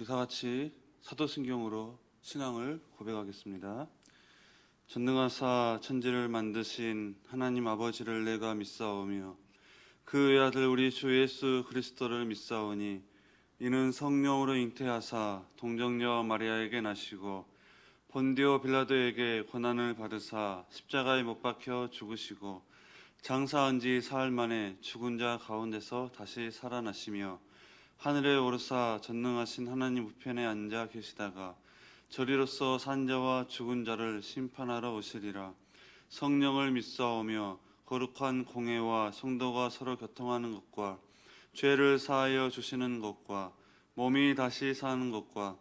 우리 다 같이 사도신경으로 신앙을 고백하겠습니다. 전능하사 천지를 만드신 하나님 아버지를 내가 믿사오며 그 외아들 우리 주 예수 그리스도를 믿사오니 이는 성령으로 잉태하사 동정녀 마리아에게 나시고 본디오 빌라도에게 고난을 받으사 십자가에 못 박혀 죽으시고 장사한 지 사흘 만에 죽은 자 가운데서 다시 살아나시며 하늘에 오르사 전능하신 하나님 우편에 앉아 계시다가 저리로서 산 자와 죽은 자를 심판하러 오시리라. 성령을 믿사오며 거룩한 공회와 성도가 서로 교통하는 것과 죄를 사하여 주시는 것과 몸이 다시 사는 것과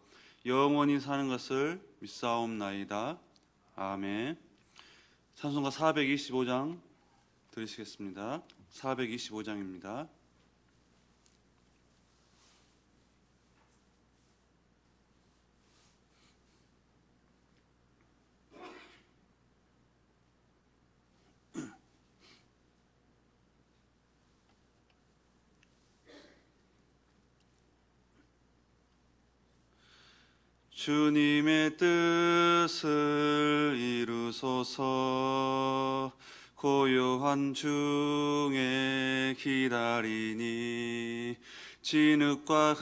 영원히 사는 것을 믿사옵나이다. 아멘. 찬송가 425장 들으시겠습니다. 425장입니다. 주님의 뜻을 이루소서. 고요한 중에 기다리니 진흙과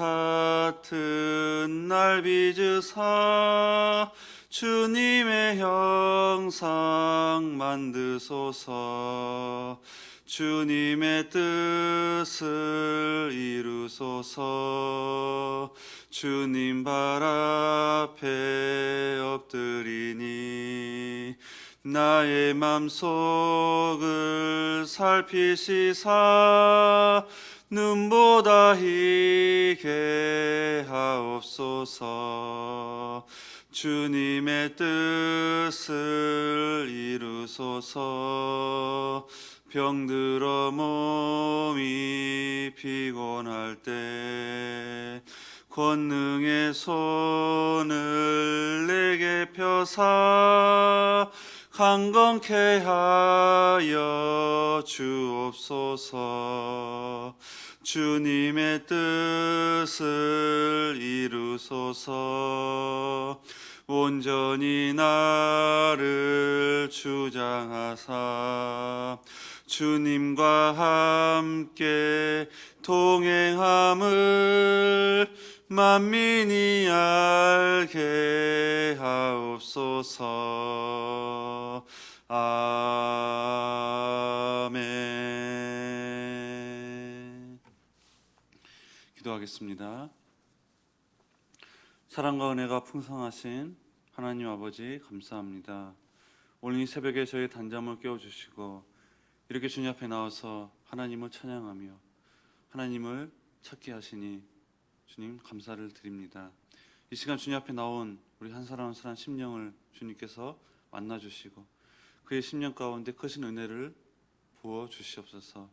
같은 날 빚으사 주님의 형상 만드소서. 주님의 뜻을 이루소서. 주님 발 앞에 엎드리니 나의 맘속을 살피시사 눈보다 희게 하옵소서. 주님의 뜻을 이루소서. 병들어 몸이 피곤할 때 권능의 손을 내게 펴사 강건케 하여 주옵소서. 주님의 뜻을 이루소서. 온전히 나를 주장하사 주님과 함께 동행함을 만민이 알게 하옵소서. 아멘. 기도하겠습니다. 사랑과 은혜가 풍성하신 하나님 아버지 감사합니다. 오늘 이 새벽에 저희 단잠을 깨워주시고 이렇게 주님 앞에 나와서 하나님을 찬양하며 하나님을 찾게 하시니 주님 감사를 드립니다. 이 시간 주님 앞에 나온 우리 한 사람 한 사람 심령을 주님께서 만나주시고 그의 심령 가운데 크신 은혜를 부어주시옵소서.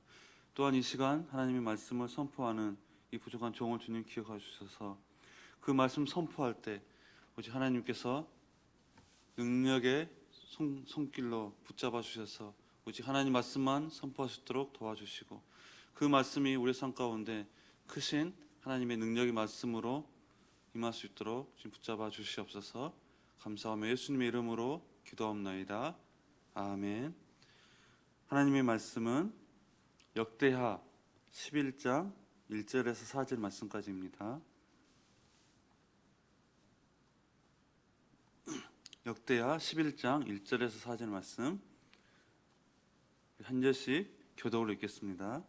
또한 이 시간 하나님의 말씀을 선포하는 이 부족한 종을 주님 기억해 주셔서 그 말씀 선포할 때 오직 하나님께서 능력의 손길로 붙잡아 주셔서 오직 하나님 말씀만 선포할 수 있도록 도와주시고 그 말씀이 우리 삶 가운데 크신 하나님의 능력의 말씀으로 임할 수 있도록 지금 붙잡아 주시옵소서. 감사하며 예수님의 이름으로 기도하옵나이다. 아멘. 하나님의 말씀은 역대하 11장 1절에서 4절 말씀까지입니다. 역대하 11장 1절에서 4절 말씀 한 절씩 교독으로 읽겠습니다.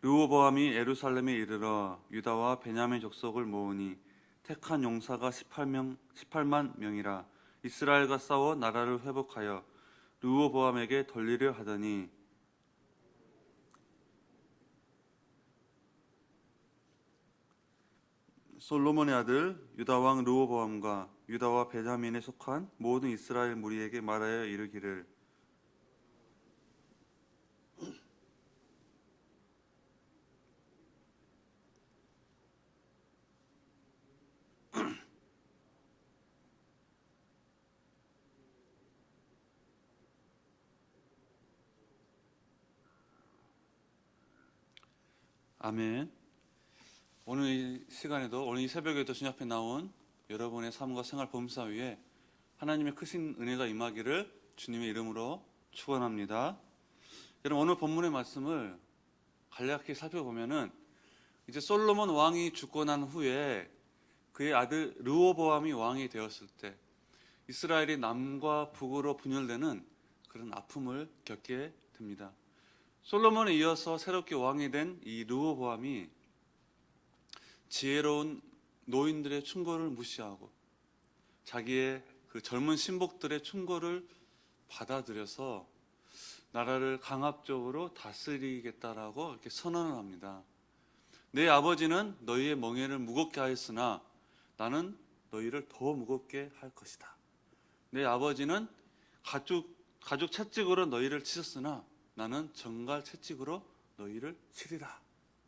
르호보암이 예루살렘에 이르러 유다와 베냐민 족속을 모으니 택한 용사가 18만 명이라. 이스라엘과 싸워 나라를 회복하여 르호보암에게 돌리려 하더니 솔로몬의 아들 유다 왕 르호보암과 유다와 베냐민에 속한 모든 이스라엘 무리에게 말하여 이르기를 아멘. 오늘 이 시간에도, 오늘 이 새벽에도 주님 앞에 나온 여러분의 삶과 생활 범사 위에 하나님의 크신 은혜가 임하기를 주님의 이름으로 축원합니다. 여러분, 오늘 본문의 말씀을 간략히 살펴보면은 이제 솔로몬 왕이 죽고 난 후에 그의 아들 르호보암이 왕이 되었을 때 이스라엘이 남과 북으로 분열되는 그런 아픔을 겪게 됩니다. 솔로몬에 이어서 새롭게 왕이 된 이 르호보암이 지혜로운 노인들의 충고를 무시하고 자기의 그 젊은 신복들의 충고를 받아들여서 나라를 강압적으로 다스리겠다라고 이렇게 선언을 합니다. 내 아버지는 너희의 멍에를 무겁게 하였으나 나는 너희를 더 무겁게 할 것이다. 내 아버지는 가죽 채찍으로 너희를 치셨으나 나는 정갈 채찍으로 너희를 치리라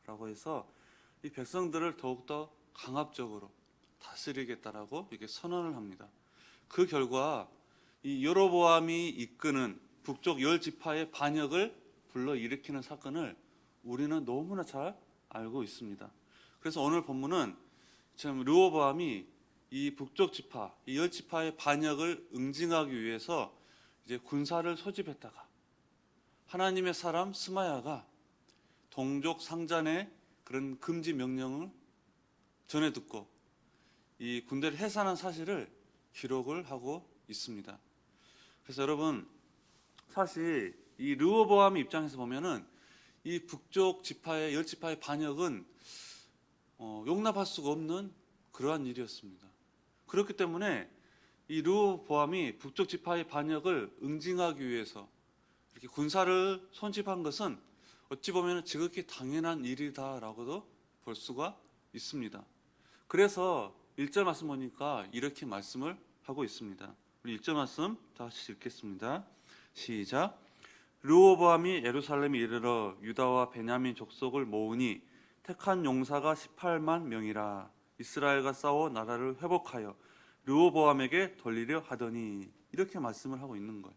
라고 해서 이 백성들을 더욱더 강압적으로 다스리겠다라고 이렇게 선언을 합니다. 그 결과 이 여로보암이 이끄는 북쪽 10지파의 반역을 불러일으키는 사건을 우리는 너무나 잘 알고 있습니다. 그래서 오늘 본문은 지금 르호보암이 이 북쪽 지파, 이 10지파의 반역을 응징하기 위해서 이제 군사를 소집했다가 하나님의 사람 스마야가 동족 상잔의 그런 금지 명령을 전해 듣고 이 군대를 해산한 사실을 기록을 하고 있습니다. 그래서 여러분, 사실 이 르호보암 입장에서 보면은 이 북쪽 지파의 10지파의 반역은 용납할 수가 없는 그러한 일이었습니다. 그렇기 때문에 이 르호보암이 북쪽 지파의 반역을 응징하기 위해서 이렇게 군사를 손집한 것은 어찌 보면 지극히 당연한 일이다라고도 볼 수가 있습니다. 그래서 1절 말씀 보니까 이렇게 말씀을 하고 있습니다. 우리 1절 말씀 다시 읽겠습니다. 시작. 르호보암이 예루살렘에 이르러 유다와 베냐민 족속을 모으니 택한 용사가 18만 명이라. 이스라엘과 싸워 나라를 회복하여 르호보암에게 돌리려 하더니, 이렇게 말씀을 하고 있는 거예요.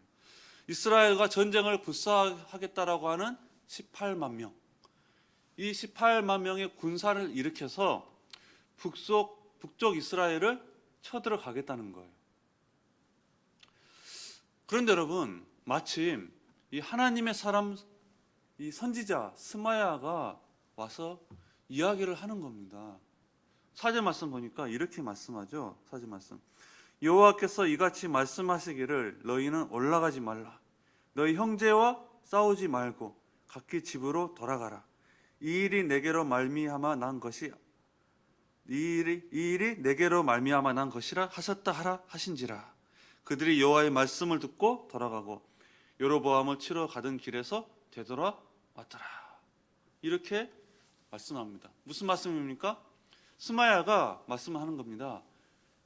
이스라엘과 전쟁을 불사하겠다라고 하는 18만 명, 이 18만 명의 군사를 일으켜서 북쪽 이스라엘을 쳐들어가겠다는 거예요. 그런데 여러분, 마침 이 하나님의 사람, 이 선지자 스마야가 와서 이야기를 하는 겁니다. 4절 말씀 보니까 이렇게 말씀하죠. 4절 말씀. 여호와께서 이같이 말씀하시기를 너희는 올라가지 말라. 너희 형제와 싸우지 말고 각기 집으로 돌아가라. 이 일이 내게로 말미암아 난 것이라 하셨다 하라 하신지라. 그들이 여호와의 말씀을 듣고 돌아가고 여로보암을 치러 가던 길에서 되돌아왔더라. 이렇게 말씀합니다. 무슨 말씀입니까? 스마야가 말씀하는 겁니다.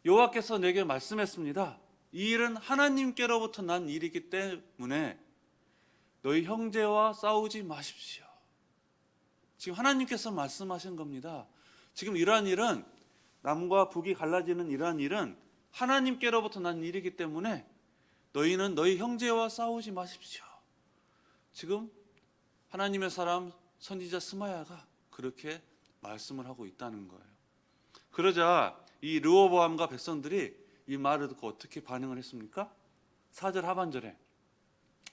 여호와께서 내게 말씀했습니다. 이 일은 하나님께로부터 난 일이기 때문에 너희 형제와 싸우지 마십시오. 지금 하나님께서 말씀하신 겁니다. 지금 이러한 일은, 남과 북이 갈라지는 이러한 일은 하나님께로부터 난 일이기 때문에 너희는 너희 형제와 싸우지 마십시오. 지금 하나님의 사람 선지자 스마야가 그렇게 말씀을 하고 있다는 거예요. 그러자 이 르호보암과 백성들이 이 말을 듣고 어떻게 반응을 했습니까? 4절 하반절에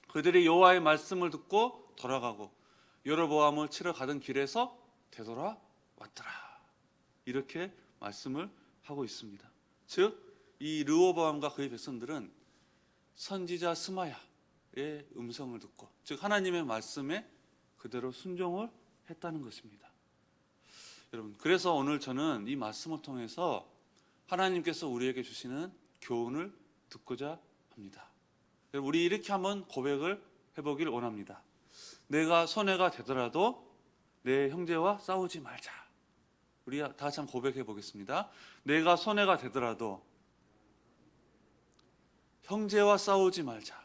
그들이 여호와의 말씀을 듣고 돌아가고 여로보암을 치러 가던 길에서 되돌아왔더라. 이렇게 말씀을 하고 있습니다. 즉 이 르호보암과 그의 백성들은 선지자 스마야의 음성을 듣고, 즉 하나님의 말씀에 그대로 순종을 했다는 것입니다. 여러분, 그래서 오늘 저는 이 말씀을 통해서 하나님께서 우리에게 주시는 교훈을 듣고자 합니다. 여러분, 우리 이렇게 한번 고백을 해보길 원합니다. 내가 손해가 되더라도 내 형제와 싸우지 말자. 우리 다 같이 한번 고백해 보겠습니다. 내가 손해가 되더라도 형제와 싸우지 말자.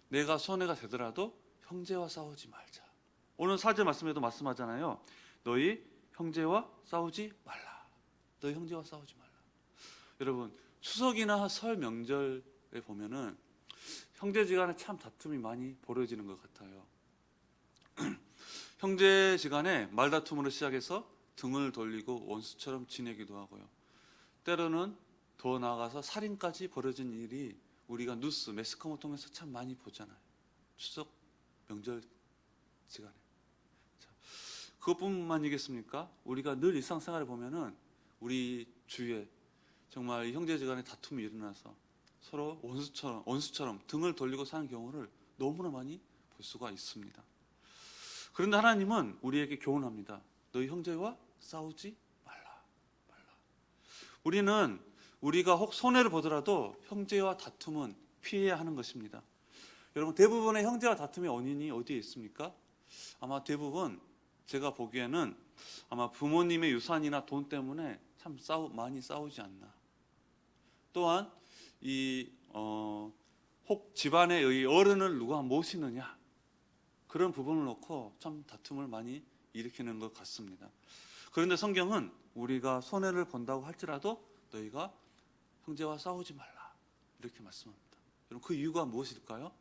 내가 손해가 되더라도 형제와 싸우지 말자. 오늘 4절 말씀에도 말씀하잖아요. 너희 형제와 싸우지 말라. 너희 형제와 싸우지 말라. 여러분, 추석이나 설 명절에 보면은 형제지간에 참 다툼이 많이 벌어지는 것 같아요. 형제지간에 말다툼으로 시작해서 등을 돌리고 원수처럼 지내기도 하고요. 때로는 더 나아가서 살인까지 벌어진 일이 우리가 뉴스, 매스컴을 통해서 참 많이 보잖아요. 추석 명절 시간에. 자, 그것뿐만이겠습니까? 우리가 늘 일상생활에 보면은 우리 주위에 정말 이 형제지간에 다툼이 일어나서 서로 원수처럼 등을 돌리고 사는 경우를 너무나 많이 볼 수가 있습니다. 그런데 하나님은 우리에게 교훈합니다. 너희 형제와 싸우지 말라. 우리는 우리가 혹 손해를 보더라도 형제와 다툼은 피해야 하는 것입니다. 여러분, 대부분의 형제와 다툼의 원인이 어디에 있습니까? 아마 대부분 제가 보기에는 아마 부모님의 유산이나 돈 때문에 참 많이 싸우지 않나. 또한 혹 집안의 어른을 누가 모시느냐, 그런 부분을 놓고 참 다툼을 많이 일으키는 것 같습니다. 그런데 성경은 우리가 손해를 본다고 할지라도 너희가 형제와 싸우지 말라, 이렇게 말씀합니다. 여러분, 그 이유가 무엇일까요?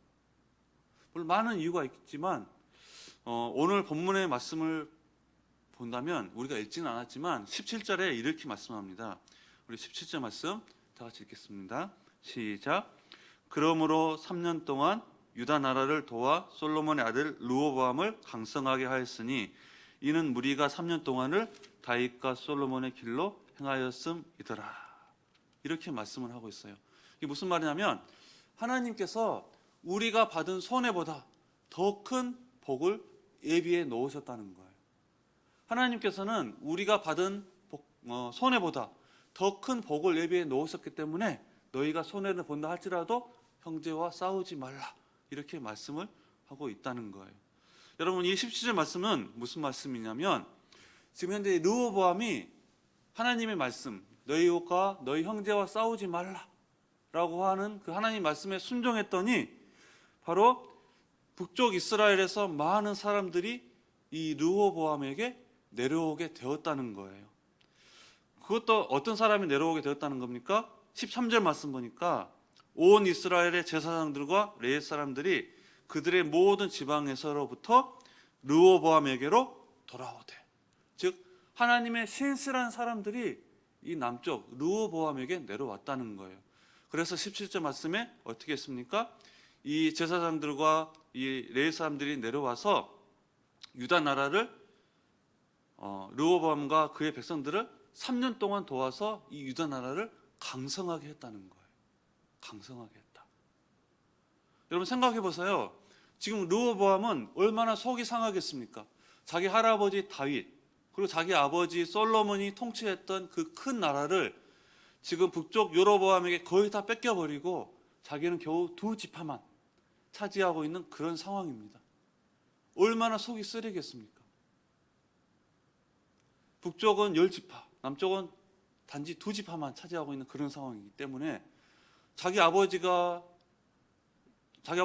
물론 많은 이유가 있지만 오늘 본문의 말씀을 본다면 우리가 읽지는 않았지만 17절에 이렇게 말씀합니다. 우리 17절 말씀 다 같이 읽겠습니다. 시작. 그러므로 3년 동안 유다 나라를 도와 솔로몬의 아들 르호보암을 강성하게 하였으니 이는 무리가 3년 동안을 다윗과 솔로몬의 길로 행하였음이더라. 이렇게 말씀을 하고 있어요. 이게 무슨 말이냐면 하나님께서 우리가 받은 손해보다 더 큰 복을 예비해 놓으셨다는 거예요. 하나님께서는 우리가 받은 손해보다 더 큰 복을 예비해 놓으셨기 때문에 너희가 손해를 본다 할지라도 형제와 싸우지 말라, 이렇게 말씀을 하고 있다는 거예요. 여러분, 이 17절 말씀은 무슨 말씀이냐면 지금 현재 르호보암이 하나님의 말씀, 너희가 너희 형제와 싸우지 말라 라고 하는 그 하나님 말씀에 순종했더니 바로 북쪽 이스라엘에서 많은 사람들이 이 르호보암에게 내려오게 되었다는 거예요. 그것도 어떤 사람이 내려오게 되었다는 겁니까? 13절 말씀 보니까 온 이스라엘의 제사장들과 레위 사람들이 그들의 모든 지방에서로부터 르호보암에게로 돌아오되, 즉 하나님의 신실한 사람들이 이 남쪽 르호보암에게 내려왔다는 거예요. 그래서 17절 말씀에 어떻게 했습니까? 이 제사장들과 이 레위 사람들이 내려와서 유다 나라를 르호보암과 그의 백성들을 3년 동안 도와서 이 유다 나라를 강성하게 했다는 거예요. 강성하게 했다. 여러분, 생각해 보세요. 지금 르호보암은 얼마나 속이 상하겠습니까? 자기 할아버지 다윗, 그리고 자기 아버지 솔로몬이 통치했던 그 큰 나라를 지금 북쪽 여로보암에게 거의 다 뺏겨버리고 자기는 겨우 2지파만 차지하고 있는 그런 상황입니다. 얼마나 속이 쓰리겠습니까? 북쪽은 10지파, 남쪽은 단지 2지파만 차지하고 있는 그런 상황이기 때문에 자기 아버지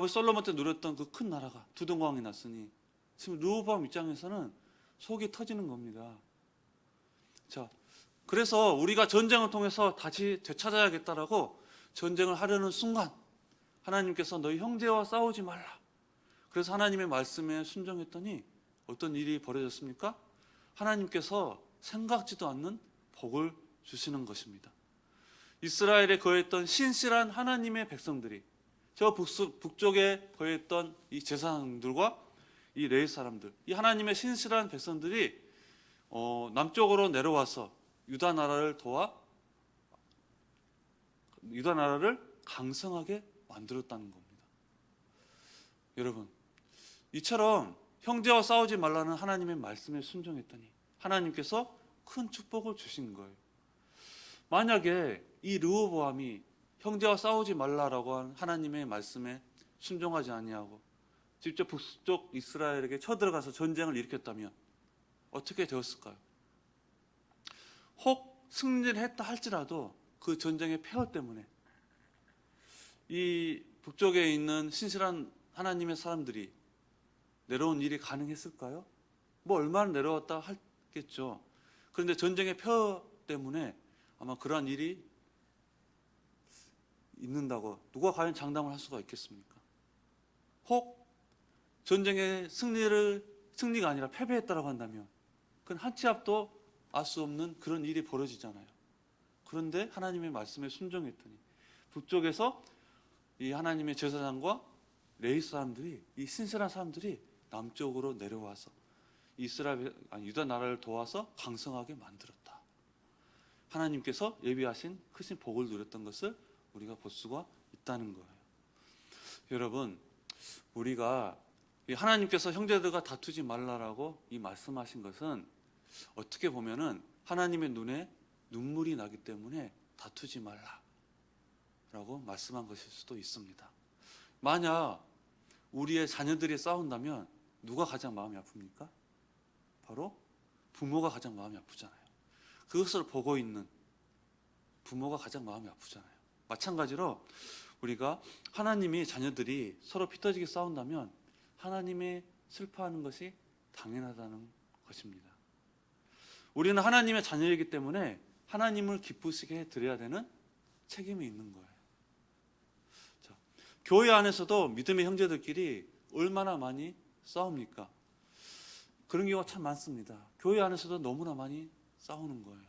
솔로몬 때 누렸던 그 큰 나라가 두동강이 났으니 지금 르호보암 입장에서는 속이 터지는 겁니다. 자, 그래서 우리가 전쟁을 통해서 다시 되찾아야겠다라고 전쟁을 하려는 순간 하나님께서 너희 형제와 싸우지 말라. 그래서 하나님의 말씀에 순종했더니 어떤 일이 벌어졌습니까? 하나님께서 생각지도 않는 복을 주시는 것입니다. 이스라엘에 거했던 신실한 하나님의 백성들이 저 북쪽에 거했던 이 제사장들과 이 레위 사람들, 이 하나님의 신실한 백성들이 남쪽으로 내려와서 유다 나라를 도와 유다 나라를 강성하게 만들었다는 겁니다. 여러분, 이처럼 형제와 싸우지 말라는 하나님의 말씀에 순종했더니 하나님께서 큰 축복을 주신 거예요. 만약에 이 르호보암이 형제와 싸우지 말라라고 한 하나님의 말씀에 순종하지 아니하고 직접 북쪽 이스라엘에게 쳐들어가서 전쟁을 일으켰다면 어떻게 되었을까요? 혹 승리를 했다 할지라도 그 전쟁의 폐허 때문에 이 북쪽에 있는 신실한 하나님의 사람들이 내려온 일이 가능했을까요? 뭐 얼마나 내려왔다 했겠죠. 그런데 전쟁의 폐허 때문에 아마 그러한 일이 있는다고 누가 과연 장담을 할 수가 있겠습니까? 혹 전쟁의 승리를 승리가 아니라 패배했다라고 한다면 그건 한 치 앞도 알 수 없는 그런 일이 벌어지잖아요. 그런데 하나님의 말씀에 순종했더니 북쪽에서 이 하나님의 제사장과 레위 사람들이, 이 신실한 사람들이 남쪽으로 내려와서 유다 나라를 도와서 강성하게 만들었다. 하나님께서 예비하신 크신 복을 누렸던 것을 우리가 볼 수가 있다는 거예요. 여러분, 우리가 하나님께서 형제들과 다투지 말라라고 이 말씀하신 것은 어떻게 보면은 하나님의 눈에 눈물이 나기 때문에 다투지 말라라고 말씀한 것일 수도 있습니다. 만약 우리의 자녀들이 싸운다면 누가 가장 마음이 아픕니까? 바로 부모가 가장 마음이 아프잖아요. 그것을 보고 있는 부모가 가장 마음이 아프잖아요. 마찬가지로 우리가 하나님이 자녀들이 서로 피터지게 싸운다면 하나님이 슬퍼하는 것이 당연하다는 것입니다. 우리는 하나님의 자녀이기 때문에 하나님을 기쁘시게 해드려야 되는 책임이 있는 거예요. 자, 교회 안에서도 믿음의 형제들끼리 얼마나 많이 싸웁니까? 그런 경우가 참 많습니다. 교회 안에서도 너무나 많이 싸우는 거예요.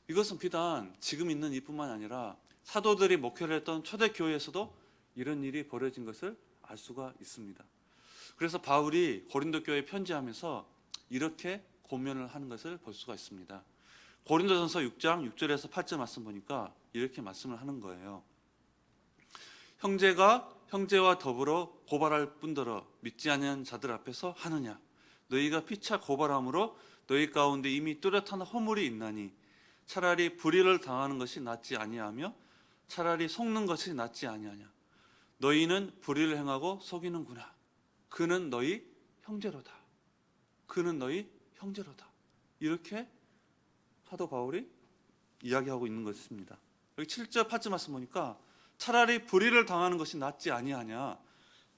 이것은 비단 지금 있는 이뿐만 아니라 사도들이 목회를 했던 초대교회에서도 이런 일이 벌어진 것을 알 수가 있습니다. 그래서 바울이 고린도 교회에 편지하면서 이렇게 고면을 하는 것을 볼 수가 있습니다. 고린도전서 6장 6절에서 8절 말씀 보니까 이렇게 말씀을 하는 거예요. 형제가 형제와 더불어 고발할 뿐더러 믿지 않는 자들 앞에서 하느냐? 너희가 피차 고발함으로 너희 가운데 이미 뚜렷한 허물이 있나니 차라리 불의를 당하는 것이 낫지 아니하며 차라리 속는 것이 낫지 아니하냐? 너희는 불의를 행하고 속이는구나. 그는 너희 형제로다. 그는 너희 형제로다. 이렇게 사도 바울이 이야기하고 있는 것입니다. 여기 7절 8절 말씀 보니까 차라리 불의를 당하는 것이 낫지 아니하냐,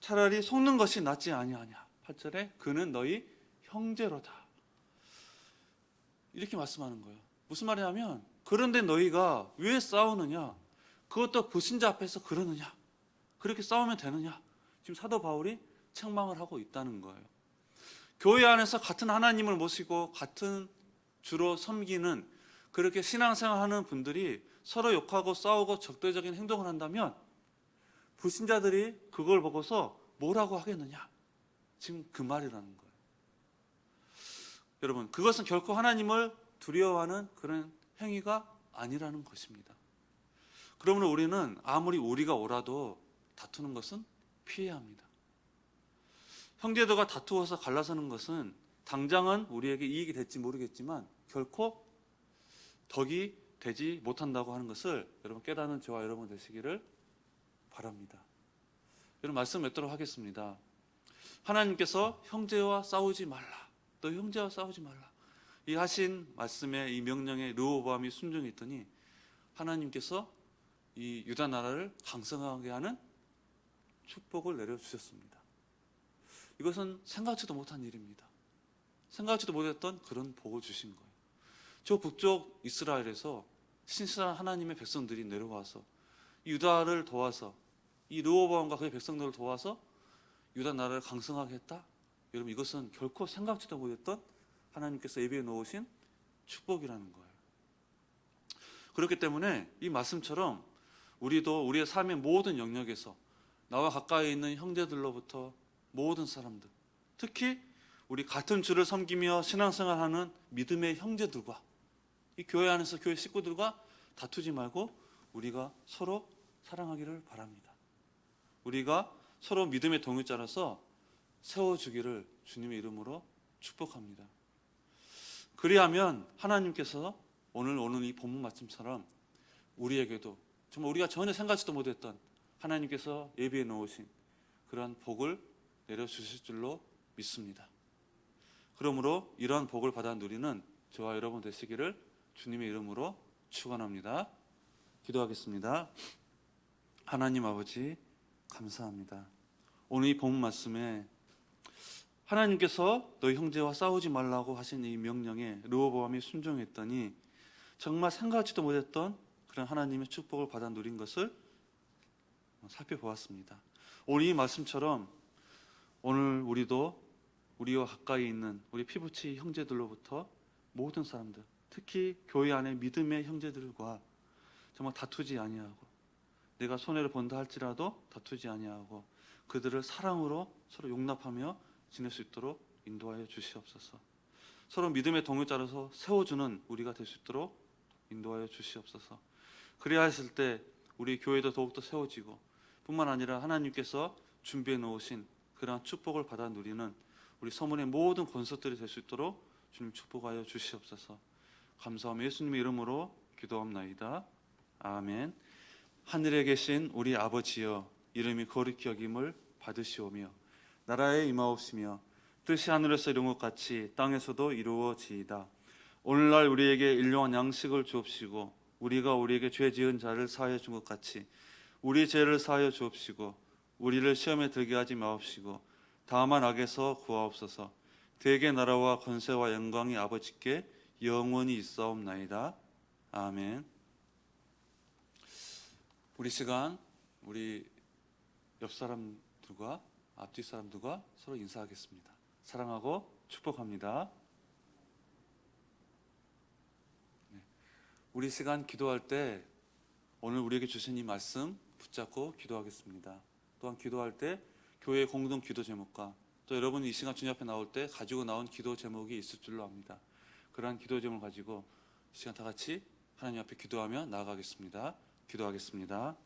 차라리 속는 것이 낫지 아니하냐. 8절에 그는 너희 형제로다. 이렇게 말씀하는 거예요. 무슨 말이냐면 그런데 너희가 왜 싸우느냐, 그것도 불신자 앞에서 그러느냐, 그렇게 싸우면 되느냐. 지금 사도 바울이 책망을 하고 있다는 거예요. 교회 안에서 같은 하나님을 모시고 같은 주로 섬기는 그렇게 신앙생활하는 분들이 서로 욕하고 싸우고 적대적인 행동을 한다면 불신자들이 그걸 보고서 뭐라고 하겠느냐. 지금 그 말이라는 거예요. 여러분, 그것은 결코 하나님을 두려워하는 그런 행위가 아니라는 것입니다. 그러므로 우리는 아무리 우리가 옳아도 다투는 것은 피해야 합니다. 형제들과 다투어서 갈라서는 것은 당장은 우리에게 이익이 될지 모르겠지만 결코 덕이 되지 못한다고 하는 것을 여러분 깨닫는 저와 여러분 되시기를 바랍니다. 여러분 말씀 맺도록 하겠습니다. 하나님께서 형제와 싸우지 말라, 너 형제와 싸우지 말라, 이 하신 말씀에, 이 명령에 르호보암이 순종했더니 하나님께서 이 유다 나라를 강성하게 하는 축복을 내려주셨습니다. 이것은 생각지도 못한 일입니다. 생각지도 못했던 그런 복을 주신 거예요. 저 북쪽 이스라엘에서 신실한 하나님의 백성들이 내려와서 유다를 도와서, 이 르호보암과 그의 백성들을 도와서 유다 나라를 강성하게 했다. 여러분, 이것은 결코 생각지도 못했던 하나님께서 예비해 놓으신 축복이라는 거예요. 그렇기 때문에 이 말씀처럼 우리도 우리의 삶의 모든 영역에서 나와 가까이 있는 형제들로부터 모든 사람들, 특히 우리 같은 주를 섬기며 신앙생활하는 믿음의 형제들과 이 교회 안에서 교회 식구들과 다투지 말고 우리가 서로 사랑하기를 바랍니다. 우리가 서로 믿음의 동역자라서 세워주기를 주님의 이름으로 축복합니다. 그리하면 하나님께서 오늘 이 본문 말씀처럼 우리에게도 정말 우리가 전혀 생각지도 못했던 하나님께서 예비해 놓으신 그러한 복을 내려주실 줄로 믿습니다. 그러므로 이러한 복을 받아 누리는 저와 여러분 되시기를 주님의 이름으로 축원합니다. 기도하겠습니다. 하나님 아버지 감사합니다. 오늘 이 본문 말씀에 하나님께서 너희 형제와 싸우지 말라고 하신 이 명령에 르호보암이 순종했더니 정말 생각지도 못했던 그런 하나님의 축복을 받아 누린 것을 살펴보았습니다. 오늘 이 말씀처럼 오늘 우리도 우리와 가까이 있는 우리 피부치 형제들로부터 모든 사람들, 특히 교회 안에 믿음의 형제들과 정말 다투지 아니하고, 내가 손해를 본다 할지라도 다투지 아니하고 그들을 사랑으로 서로 용납하며 지낼 수 있도록 인도하여 주시옵소서. 서로 믿음의 동역자로서 세워주는 우리가 될 수 있도록 인도하여 주시옵소서. 그래야 했을 때 우리 교회도 더욱더 세워지고, 뿐만 아니라 하나님께서 준비해 놓으신 그러한 축복을 받아 누리는 우리 서문의 모든 권속들이 될 수 있도록 주님 축복하여 주시옵소서. 감사하며 예수님의 이름으로 기도합나이다. 아멘. 하늘에 계신 우리 아버지여, 이름이 거룩히 여김을 받으시오며 나라에 임하옵시며 뜻이 하늘에서 이룬 것 같이 땅에서도 이루어지이다. 오늘날 우리에게 일용할 양식을 주옵시고, 우리가 우리에게 죄 지은 자를 사하여 준 것 같이 우리 죄를 사하여 주옵시고, 우리를 시험에 들게 하지 마옵시고 다만 악에서 구하옵소서. 대개 나라와 권세와 영광이 아버지께 영원히 있사옵나이다. 아멘. 우리 시간, 우리 옆 사람들과 앞뒤 사람들과 서로 인사하겠습니다. 사랑하고 축복합니다. 우리 시간 기도할 때 오늘 우리에게 주신 이 말씀 붙잡고 기도하겠습니다. 또한 기도할 때 교회 공동 기도 제목과 또 여러분이 이 시간 주님 앞에 나올 때 가지고 나온 기도 제목이 있을 줄로 압니다. 그러한 기도 제목을 가지고 이 시간 다 같이 하나님 앞에 기도하며 나아가겠습니다. 기도하겠습니다.